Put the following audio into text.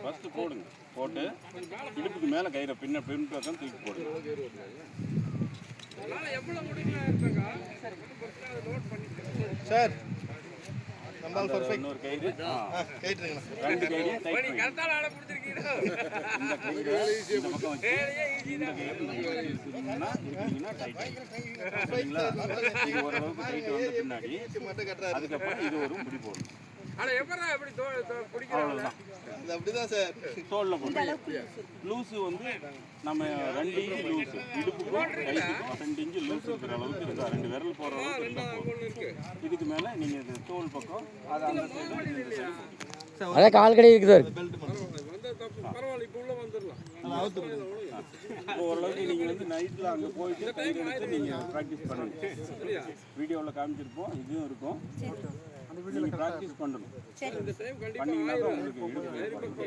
First போடுங்க, போட்டு இடுப்புக்கு மேலே கயிறை பின் பக்கம் தூக்கி போடுங்க. சார் இன்னொரு கயிறு, கேட்டுருங்க. 2 கையிலையும் டைட் பண்ணி இந்த கயிறு இந்த பக்கம் வச்சு இந்த கயிறு இருக்குன்னா டைட் சரிங்களா? இது ஓரளவுக்கு டைட் வந்த பின்னாடி அதுக்கப்புறம் இது ஒரு முடி போடணும். அப்படிதான் சார் தோலில் போட்டு லூஸு வந்து நம்ம 2 இன்ச்சு லூஸு, இடுப்புக்கும் கைத்துக்கும் 2 இன்ச்சு லூஸ் இருக்கிற அளவுக்கு இருக்கா, 2 விரல் போடுற அளவுக்கு இருந்தால் போதும். இதுக்கு மேலே நீங்கள் இது தோல் பக்கம் அதை அந்த சைடு அதான் கால் கடை இருக்குது சார். ஓரளவுக்கு நீங்கள் வந்து நைட்டில் அங்கே போயிட்டு கயிறு எடுத்து நீங்கள் ப்ராக்டிஸ் பண்ணுங்க. வீடியோவில் காமிச்சிருப்போம், இதுவும் இருக்கும். நீங்கள் ப்ராக்டிஸ் பண்ணணும். பண்ணிங்கன்னா தான் உங்களுக்கு இடுப்பு